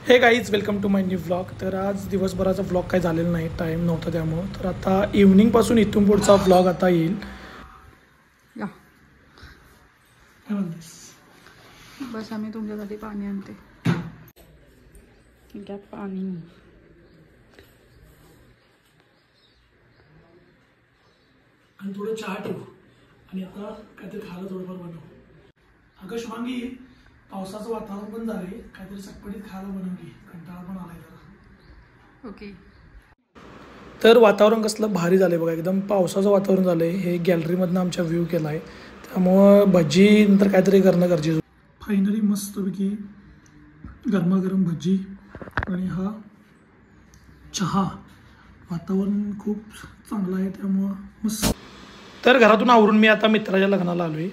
हे guys welcome to my new vlog. तर आज दिवसभराचा व्लॉग काही झालेला नाही, टाईम नव्हता त्यामुळं. तर आता इव्हनिंगपासून इथून पुढचा व्लॉग आता येईल. काय म्हणतेस? बस आम्ही तुमच्यासाठी पाणी आणते. घ्या पाणी. आणि थोडं चहा ठेवू आणि आता काहीतरी खायला थोडंफार बनवू. अगं शुभांगी, पावसाचं वातावरण पण झालंय, काहीतरी चटपटीत खायला बनवली, कंटाळा पण आलाय जरा. ओके. तर वातावरण कसलं भारी झालंय बघा, एकदम पावसाचं वातावरण झालंय. हे गॅलरीमधनं आमच्या व्ह्यू केला आहे, त्यामुळं भजी नंतर काहीतरी करणं गरजेचं. फायनली मस्तपैकी गरमागरम भजी आणि हा चहा. वातावरण खूप चांगलं आहे त्यामुळं मस्त. तर घरातून आवरून मी आता मित्राच्या लग्नाला आलोय.